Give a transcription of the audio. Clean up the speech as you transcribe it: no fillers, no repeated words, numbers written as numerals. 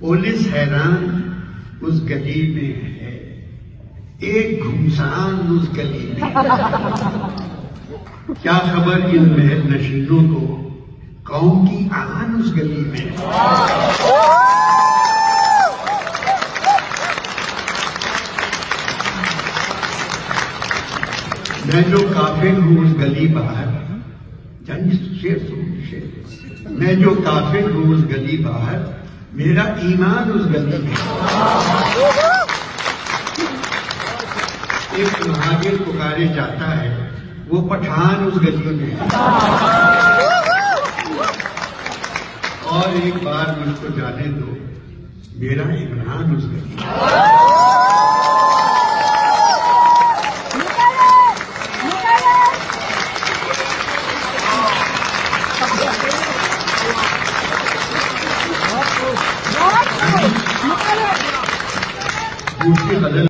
Police हैरान उस गली में है, एक घुमसान उस गली में। क्या खबर इन महल नशीनों को, कौम की आन उस गली में है। मैं जो काफिर हूं उस गली बाहर, मैं जो काफिर हूं उस गली बाहर, मेरा ईमान उस गली में। एक मुहाजिर पुकारे जाता है, वो पठान उस गली में है। और एक बार मुझको जाने दो, मेरा इमरान उस गली में। उसके बदल